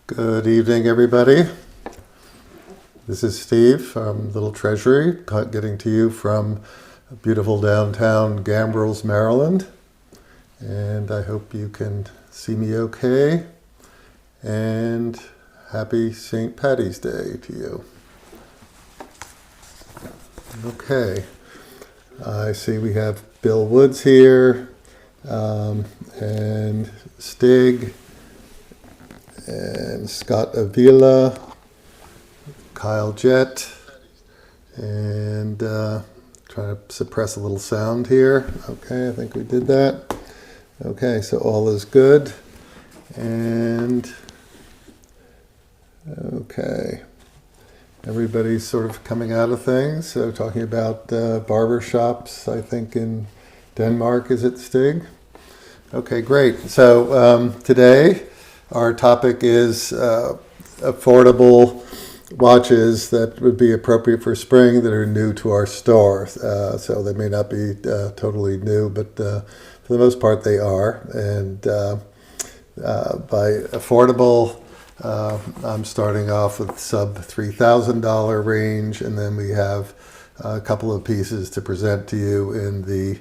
Good evening, everybody. This is Steve from Little Treasury, getting to you from beautiful downtown Gambrills, Maryland. And I hope you can see me okay. And happy St. Paddy's Day to you. Okay. I see we have Bill Woods here, and Stig, and Scott Avila, Kyle Jett, and trying to suppress a little sound here. Okay, I think we did that. Okay, so all is good. And okay, everybody's sort of coming out of things. So talking about barber shops, I think in Denmark, is it, Stig? Okay, great. So today our topic is affordable watches that would be appropriate for spring that are new to our store. So they may not be totally new, but for the most part they are. And by affordable, I'm starting off with sub $3,000 range, and then we have a couple of pieces to present to you in the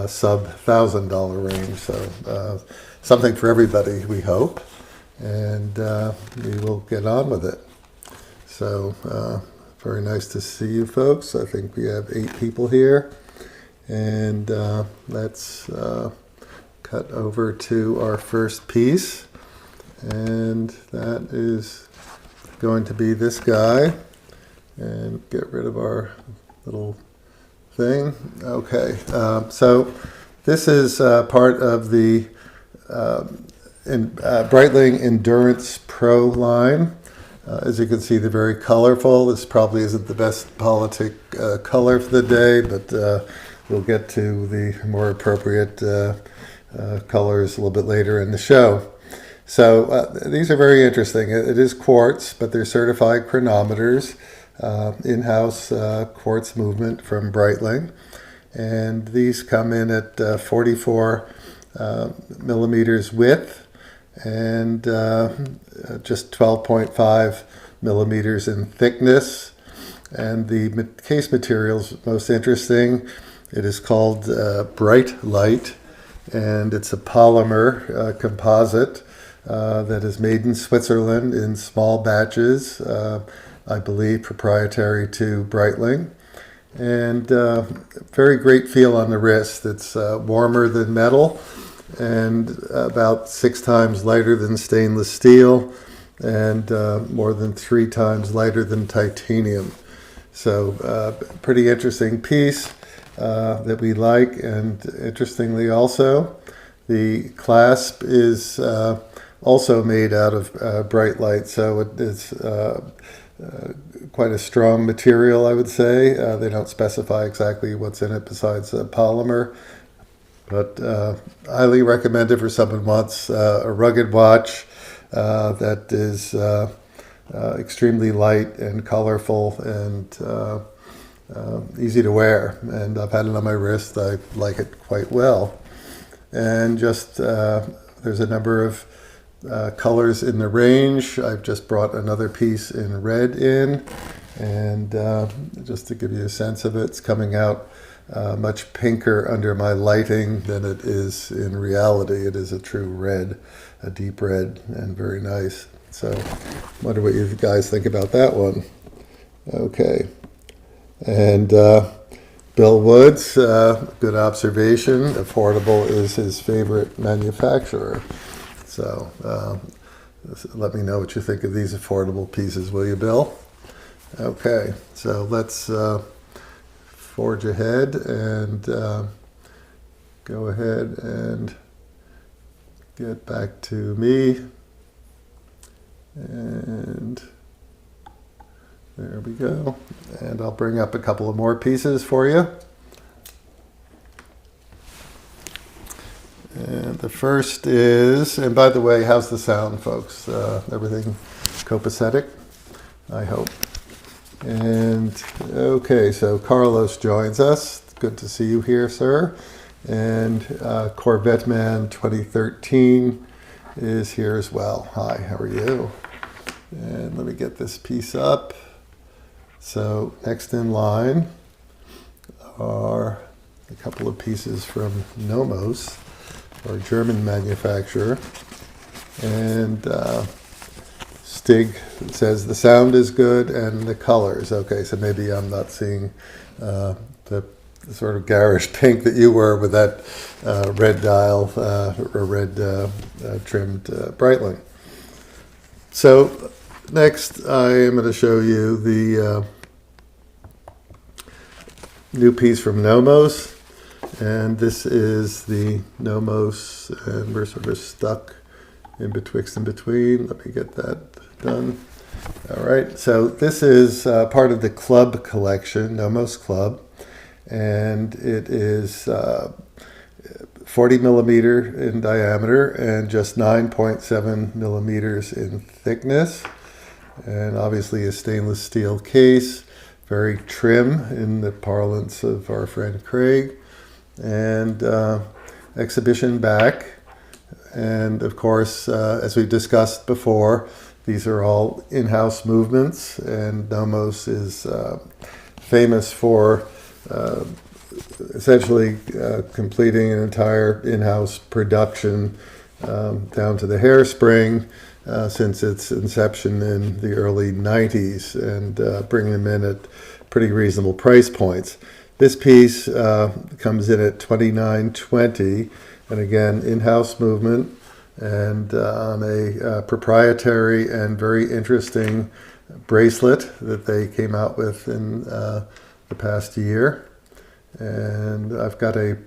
sub $1,000 range. So something for everybody, we hope, and we will get on with it. So very nice to see you folks. I think we have 8 people here, and let's cut over to our first piece, and that is going to be this guy, and get rid of our little thing. Okay, so this is part of the Breitling Endurance Pro line. As you can see, they're very colorful. This probably isn't the best politic color for the day, but we'll get to the more appropriate colors a little bit later in the show. So these are very interesting. It is quartz, but they're certified chronometers, in-house quartz movement from Breitling. And these come in at 44 millimeters width and just 12.5 millimeters in thickness. And the case material is most interesting. It is called Bright Light, and it's a polymer composite that is made in Switzerland in small batches, I believe proprietary to Breitling. And very great feel on the wrist. It's warmer than metal and about 6 times lighter than stainless steel, and more than 3 times lighter than titanium. So pretty interesting piece that we like. And interestingly also, the clasp is also made out of bright light, so it is quite a strong material, I would say. They don't specify exactly what's in it besides polymer, but highly recommended for someone who wants a rugged watch that is extremely light and colorful and easy to wear. And I've had it on my wrist. I like it quite well. And just there's a number of colors in the range. I've just brought another piece in red in, and just to give you a sense of it, it's coming out much pinker under my lighting than it is in reality. It is a true red, a deep red, and very nice. So I wonder what you guys think about that one. Okay. And Bill Woods, good observation. Affordable is his favorite manufacturer. So let me know what you think of these affordable pieces, will you, Bill? Okay, so let's forge ahead and go ahead and get back to me. And there we go. And I'll bring up a couple of more pieces for you. And the first is, and by the way, how's the sound, folks? Everything copacetic, I hope. And okay, so Carlos joins us. Good to see you here, sir. And Corvette Man 2013 is here as well. Hi, how are you? And let me get this piece up. So next in line are a couple of pieces from Nomos, our German manufacturer. And Stig says the sound is good and the colors. Okay, so maybe I'm not seeing the sort of garish pink that you were with that red dial or red trimmed Breitling. So next I am going to show you the new piece from Nomos, and this is the Nomos, and we're sort of stuck in betwixt and between. Let me get that done. All right, so this is part of the Club collection, Nomos Club, and it is 40 millimeter in diameter and just 9.7 millimeters in thickness, and obviously a stainless steel case, very trim in the parlance of our friend Craig, and exhibition back. And of course, as we discussed before, these are all in-house movements, and Nomos is famous for essentially completing an entire in-house production down to the hairspring since its inception in the early 90s, and bringing them in at pretty reasonable price points. This piece comes in at $29.20, and again, in-house movement, and on a proprietary and very interesting bracelet that they came out with in the past year. And I've got a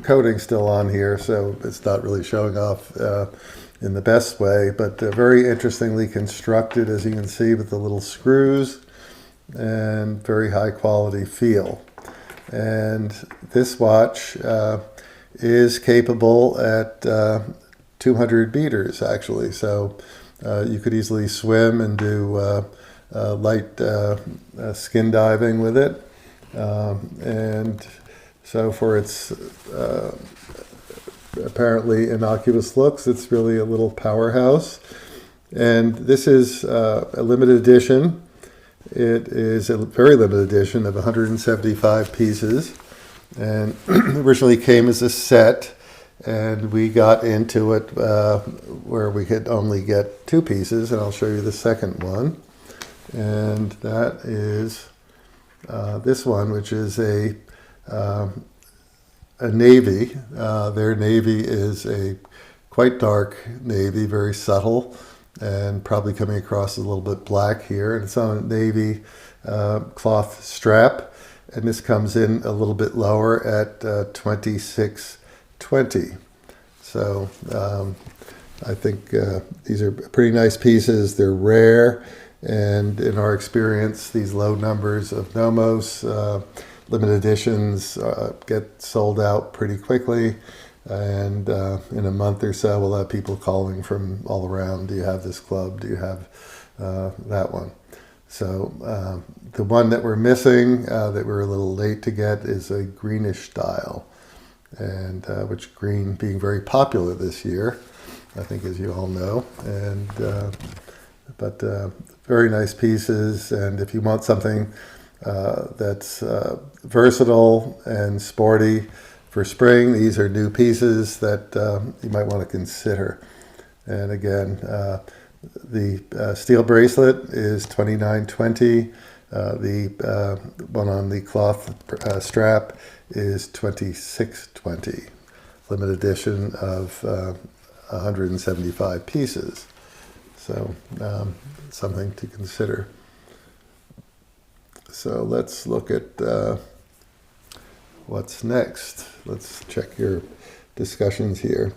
coating still on here, so it's not really showing off in the best way, but very interestingly constructed, as you can see, with the little screws, and very high quality feel. And this watch is capable at 200 meters actually, so you could easily swim and do light skin diving with it, and so for its apparently innocuous looks, it's really a little powerhouse. And this is a limited edition. It is a very limited edition of 175 pieces, and originally came as a set, and we got into it where we could only get 2 pieces, and I'll show you the second one. And that is this one, which is a navy. Their navy is a quite dark navy, very subtle, and probably coming across a little bit black here. And it's on a navy cloth strap, and this comes in a little bit lower at $26.20. So I think these are pretty nice pieces. They're rare, and in our experience, these low numbers of Nomos limited editions get sold out pretty quickly, and in a month or so we'll have people calling from all around. Do you have this club? Do you have that one? So the one that we're missing, that we're a little late to get, is a greenish dial, and which green being very popular this year, I think, as you all know. And but very nice pieces, and if you want something that's versatile and sporty for spring, these are new pieces that you might want to consider. And again, the steel bracelet is $29.20. The one on the cloth strap is $26.20. Limited edition of 175 pieces. So something to consider. So let's look at what's next. Let's check your discussions here.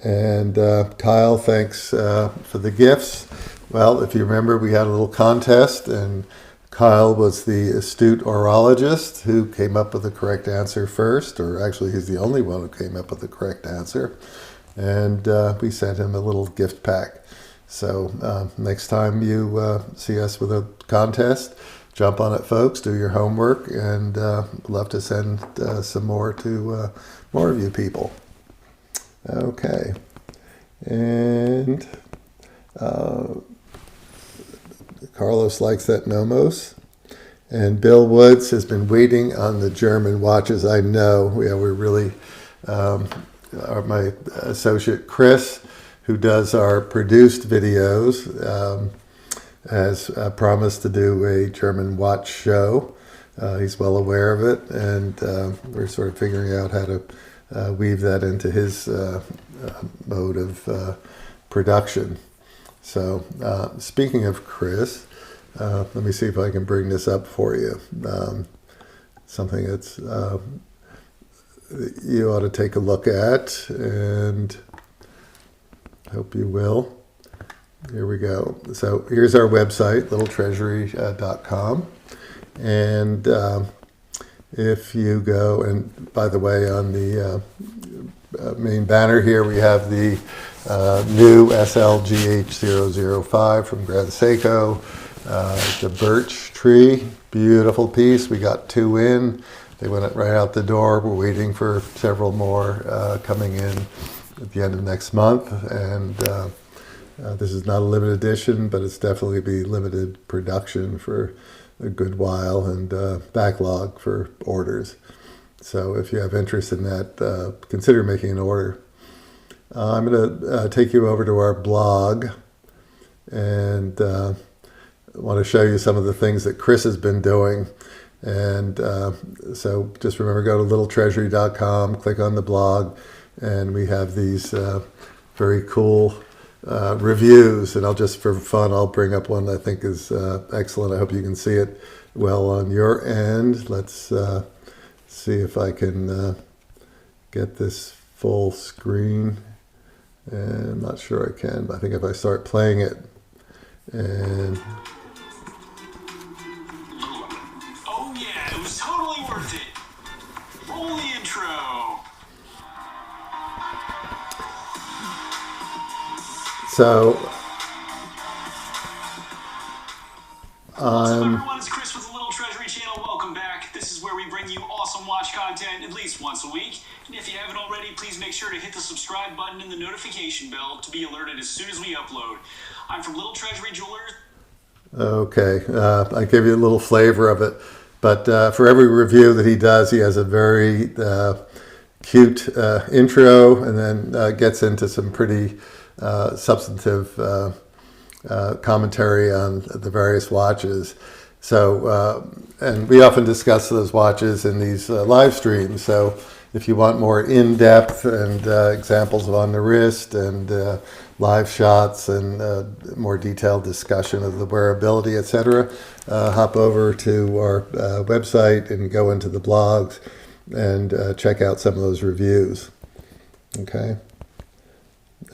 And Kyle, thanks for the gifts. Well, if you remember, we had a little contest, and Kyle was the astute orologist who came up with the correct answer first, or actually he's the only one who came up with the correct answer. And we sent him a little gift pack. So next time you see us with a contest, jump on it, folks, do your homework, and love to send some more to more of you people. Okay. And Carlos likes that Nomos. And Bill Woods has been waiting on the German watches. I know. Yeah, we're really, my associate Chris, who does our produced videos, has promised to do a German watch show. He's well aware of it, and we're sort of figuring out how to weave that into his mode of production. So, speaking of Chris, let me see if I can bring this up for you. Something that's you ought to take a look at, and hope you will. Here we go. So here's our website, littletreasury.com. And if you go, and by the way, on the main banner here, we have the new SLGH005 from Seiko. The birch tree, beautiful piece. We got 2 in. They went right out the door. We're waiting for several more coming in at the end of next month. And this is not a limited edition, but it's definitely be limited production for a good while, and backlog for orders. So if you have interest in that, consider making an order. I'm going to take you over to our blog, and I want to show you some of the things that Chris has been doing. And so just remember, go to littletreasury.com, click on the blog, and we have these very cool reviews. And I'll just, for fun, I'll bring up one that I think is excellent. I hope you can see it well on your end. Let's see if I can get this full screen. And I'm not sure I can, but I think if I start playing it, and oh yeah, it was totally worth it. Roll the intro. so What's up, everyone? It's Chris with the Little Treasury channel. Welcome back. This is where we bring you awesome watch content at least once a week. And if you haven't already, please make sure to hit the subscribe button and the notification bell to be alerted as soon as we upload. I'm from Little Treasury Jewelers. Okay, I gave you a little flavor of it, but for every review that he does, he has a very cute intro, and then gets into some pretty substantive commentary on the various watches. So, and we often discuss those watches in these live streams. So if you want more in-depth and examples of on the wrist and live shots and more detailed discussion of the wearability, etc., hop over to our website and go into the blogs and check out some of those reviews. Okay.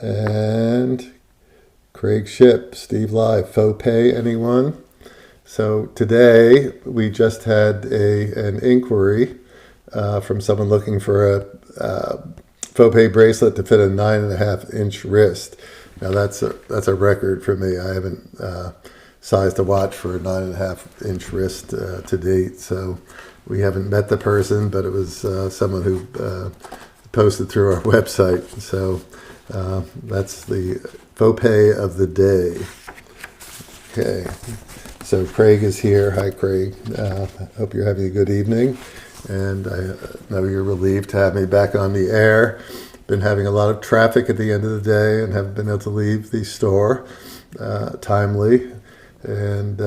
And CraigShipp, Steve Live, faux pay, anyone? So today we just had an inquiry from someone looking for a faux pay bracelet to fit a 9.5-inch wrist. Now that's a record for me. I haven't sized a watch for a 9.5-inch wrist to date. So we haven't met the person, but it was someone who posted through our website. So that's the faux pay of the day. Okay. So Craig is here. Hi, Craig. Hope you're having a good evening. And I know you're relieved to have me back on the air. Been having a lot of traffic at the end of the day and haven't been able to leave the store timely. And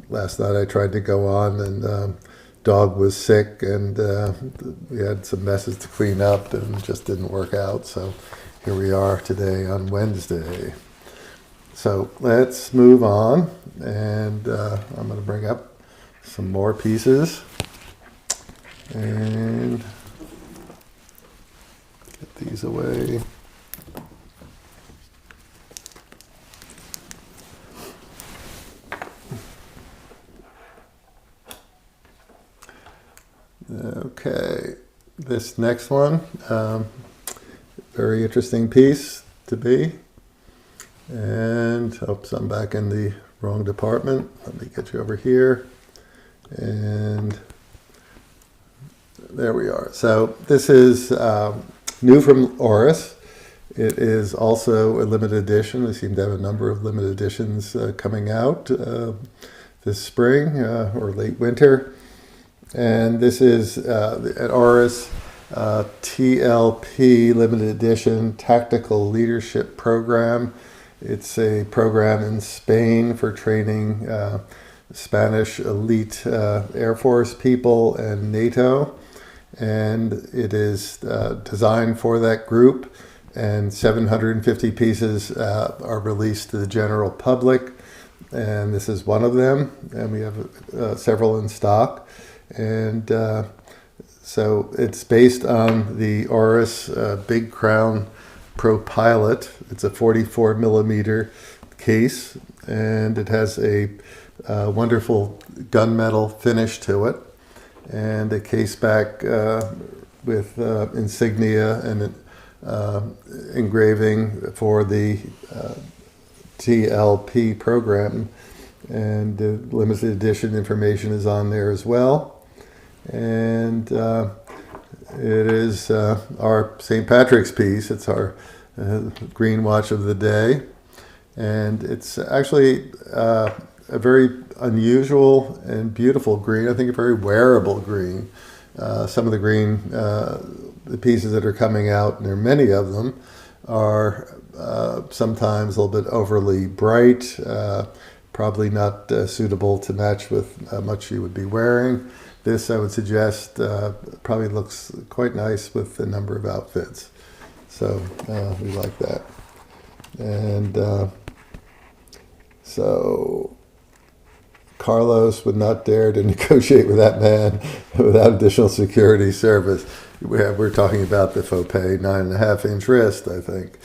last night I tried to go on, and dog was sick, and we had some messes to clean up, and it just didn't work out. So here we are today on Wednesday. So let's move on, and I'm going to bring up some more pieces and get these away. Okay, this next one, very interesting piece to be. And oops, I'm back in the wrong department. Let me get you over here. And there we are. So this is new from Oris. It is also a limited edition. We seem to have a number of limited editions coming out this spring or late winter. And this is an Oris TLP limited edition tactical leadership program. It's a program in Spain for training Spanish elite Air Force people and NATO. And it is designed for that group. And 750 pieces are released to the general public. And this is one of them. And we have several in stock. And so it's based on the Oris Big Crown Pro Pilot. It's a 44 millimeter case, and it has a wonderful gunmetal finish to it, and a case back with insignia and engraving for the TLP program, and the limited edition information is on there as well. And it is our St. Patrick's piece. It's our green watch of the day, and it's actually a very unusual and beautiful green. I think a very wearable green. Some of the green, the pieces that are coming out, and there are many of them, are sometimes a little bit overly bright, probably not suitable to match with much you would be wearing. This, I would suggest, probably looks quite nice with a number of outfits. So we like that. And so Carlos would not dare to negotiate with that man without additional security service. We're talking about the faux pay 9.5-inch wrist, I think.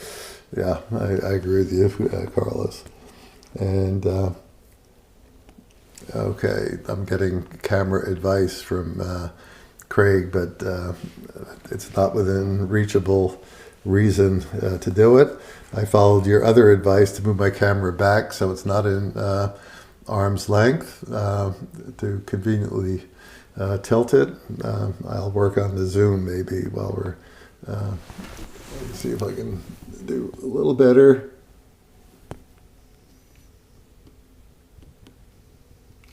Yeah, I agree with you, Carlos. And okay, I'm getting camera advice from Craig, but it's not within reachable reason to do it. I followed your other advice to move my camera back so it's not in arm's length, to conveniently tilt it. I'll work on the zoom maybe while we're, let me see if I can do a little better.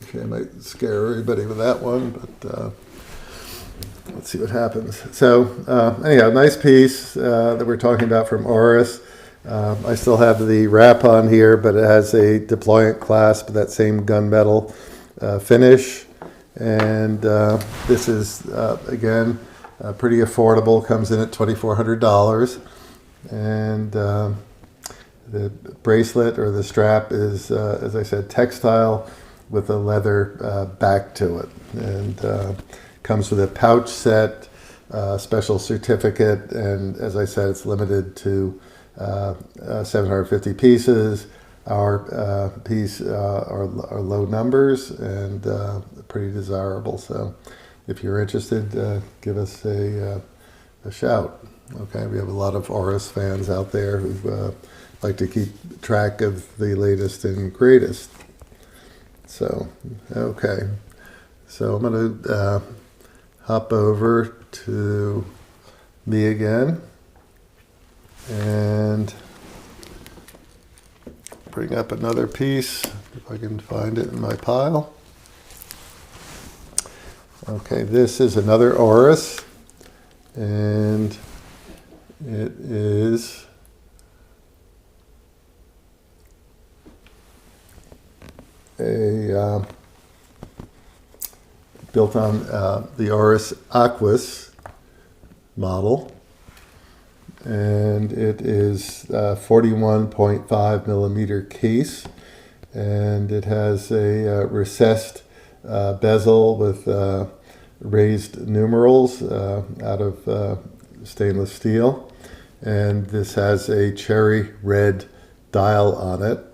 Okay, I might scare everybody with that one, but let's see what happens. So anyhow, nice piece that we're talking about from Oris. I still have the wrap on here, but it has a deployant clasp, that same gunmetal finish. And this is, again, pretty affordable, comes in at $2,400. And the bracelet or the strap is, as I said, textile with a leather back to it, and comes with a pouch set, special certificate, and as I said, it's limited to 750 pieces. Our piece are low numbers and pretty desirable. So if you're interested, give us a shout. Okay, we have a lot of Oris fans out there who like to keep track of the latest and greatest. So, okay. So I'm going to hop over to me again and bring up another piece, if I can find it in my pile. Okay, this is another Oris, and it is built on the Oris Aquas model, and it is 41.5 millimeter case, and it has a recessed bezel with raised numerals out of stainless steel, and this has a cherry red dial on it.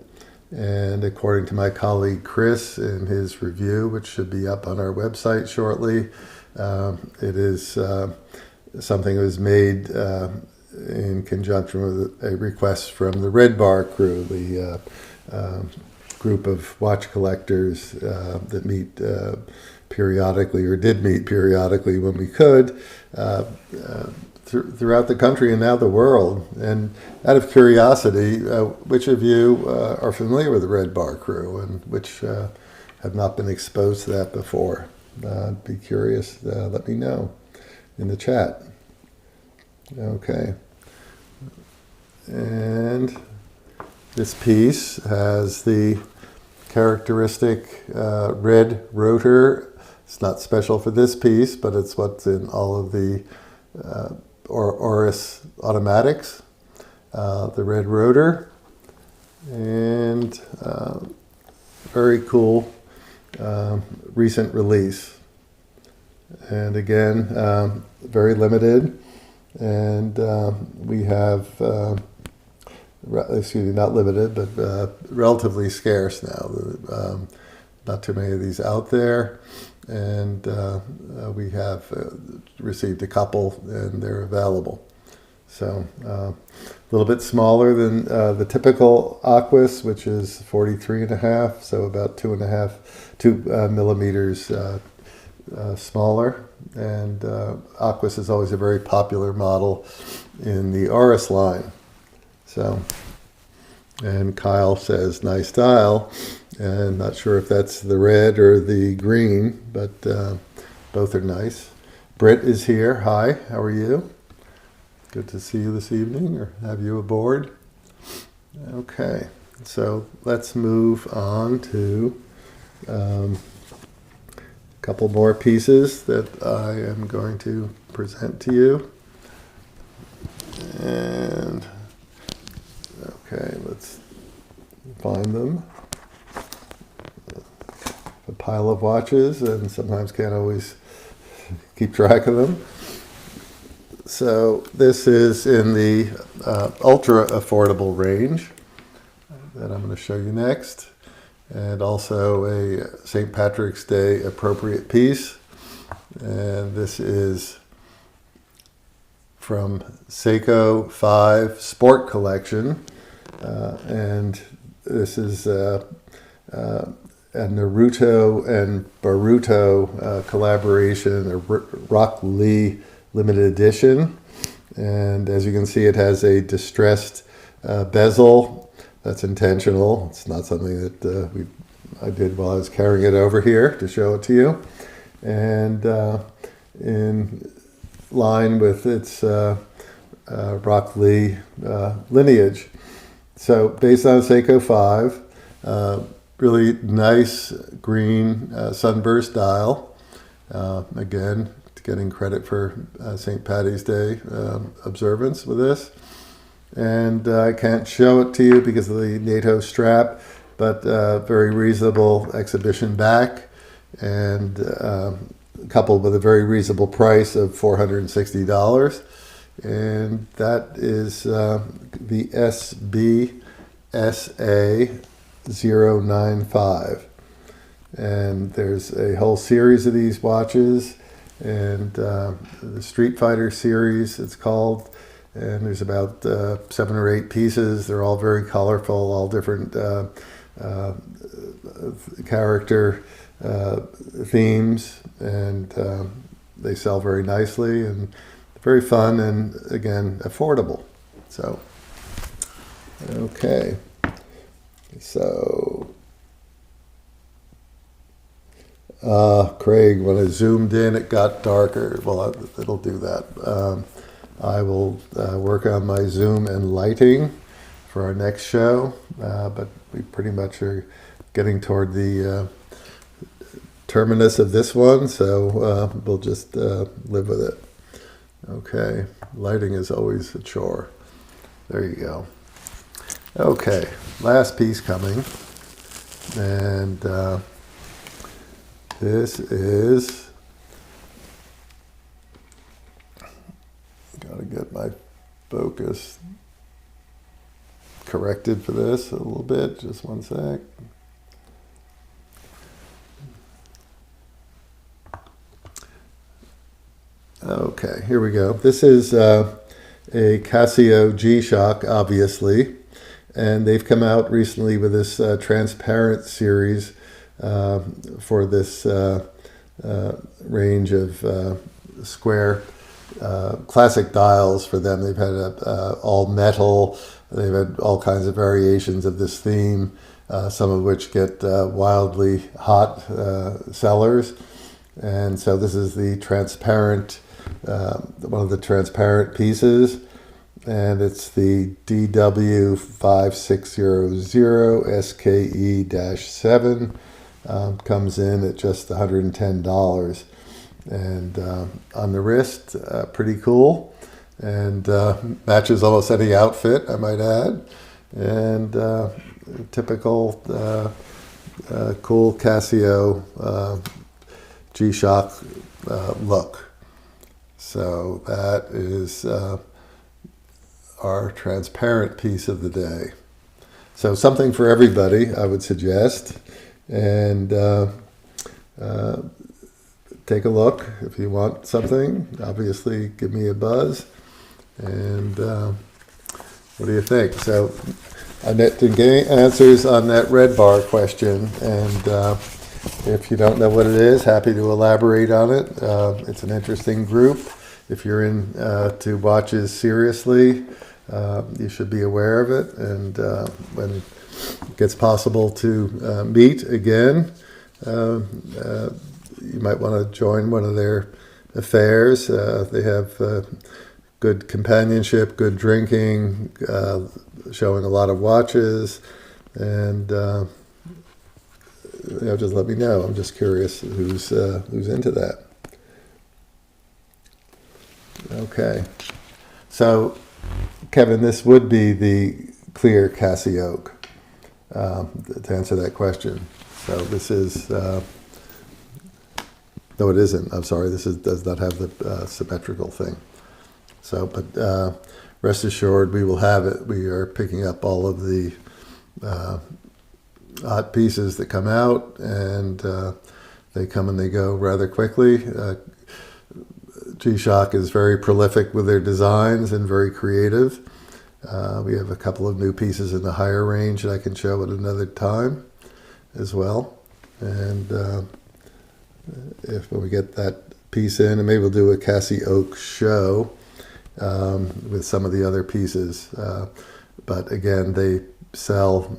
And according to my colleague Chris in his review, which should be up on our website shortly, it is something that was made in conjunction with a request from the Red Bar crew, the group of watch collectors that meet periodically, or did meet periodically when we could, throughout the country and now the world. And out of curiosity, which of you are familiar with the Red Bar crew and which have not been exposed to that before? Be curious. Let me know in the chat. Okay. And this piece has the characteristic red rotor. It's not special for this piece, but it's what's in all of the Oris automatics. The red rotor, and very cool recent release. And again, very limited. And we have, excuse me, not limited, but relatively scarce now. Not too many of these out there. And we have received a couple, and they're available. So a little bit smaller than the typical Aquas, which is 43.5, so about 2 millimeters smaller. And Aquas is always a very popular model in the Oris line. So, and Kyle says, nice dial. And not sure if that's the red or the green, but both are nice. Britt is here. Hi, how are you? Good to see you this evening, or have you aboard. Okay, so let's move on to a couple more pieces that I am going to present to you. And, okay, let's find them. A pile of watches, and sometimes can't always keep track of them. So this is in the ultra affordable range that I'm going to show you next, and also a St. Patrick's Day appropriate piece. And this is from Seiko 5 Sport Collection, and this is a Naruto and Boruto collaboration, a Rock Lee limited edition. And as you can see, it has a distressed bezel. That's intentional. It's not something that I did while I was carrying it over here to show it to you. And in line with its Rock Lee lineage. So based on Seiko 5, really nice green sunburst dial. Again, getting credit for St. Patty's Day observance with this. And I can't show it to you because of the NATO strap, but very reasonable exhibition back, and coupled with a very reasonable price of $460. And that is the SBSA 095. And there's a whole series of these watches, and the Street Fighter series it's called, and there's about 7 or 8 pieces. They're all very colorful, all different character themes, and they sell very nicely and very fun, and again affordable. So okay, so Craig, when I zoomed in, it got darker. Well, it'll do that. I will work on my zoom and lighting for our next show, but we pretty much are getting toward the terminus of this one, so we'll just live with it. Okay, lighting is always a chore. There you go. Okay, last piece coming, and this is, gotta get my focus corrected for this a little bit, just one sec. Okay, here we go. This is a Casio G-Shock, obviously, and they've come out recently with this transparent series for this range of square classic dials for them. They've had all metal. They've had all kinds of variations of this theme, some of which get wildly hot sellers. And so this is the transparent, one of the transparent pieces. And it's the DW5600 SKE-7. Comes in at just $110. And on the wrist, pretty cool. And matches almost any outfit, I might add. And typical cool Casio G-Shock look. So that is our transparent piece of the day. So something for everybody, I would suggest. And take a look if you want something. Obviously, give me a buzz. And what do you think? So I didn't get any answers on that red bar question. And if you don't know what it is, happy to elaborate on it. It's an interesting group. If you're into watches seriously, you should be aware of it. And when it gets possible to meet again, you might want to join one of their affairs. They have good companionship, good drinking, showing a lot of watches, and just let me know. I'm just curious who's into that. Okay, so Kevin, this would be the clear Casio to answer that question. So this is. No, it isn't. I'm sorry. This does not have the symmetrical thing. So, but rest assured, we will have it. We are picking up all of the hot pieces that come out, and they come and they go rather quickly. G-Shock is very prolific with their designs and very creative. We have a couple of new pieces in the higher range that I can show at another time as well. And when we get that piece in, and maybe we'll do a Casio show with some of the other pieces. But again, they sell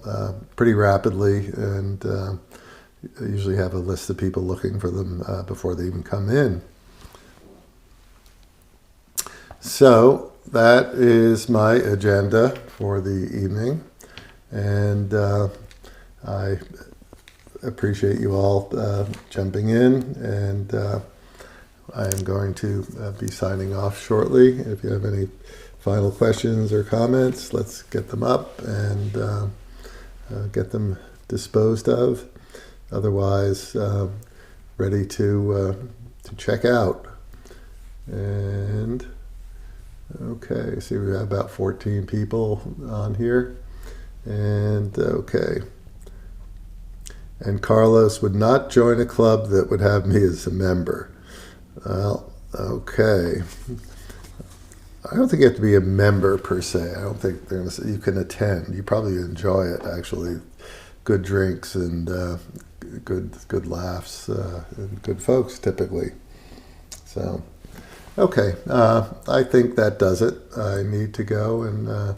pretty rapidly, and usually have a list of people looking for them before they even come in. So that is my agenda for the evening, and I appreciate you all jumping in, and I am going to be signing off shortly. If you have any final questions or comments, let's get them up and get them disposed of. Otherwise, ready to check out. And okay, see, we have about 14 people on here. And okay. And Carlos would not join a club that would have me as a member. Well, okay. I don't think you have to be a member per se. I don't think they're gonna say you can attend. You probably enjoy it, actually. Good drinks and good laughs and good folks typically. So, okay. I think that does it. I need to go and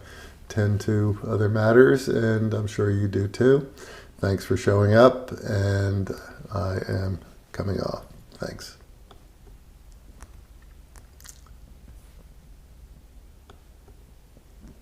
tend to other matters, and I'm sure you do too. Thanks for showing up, and I am coming off. Thanks.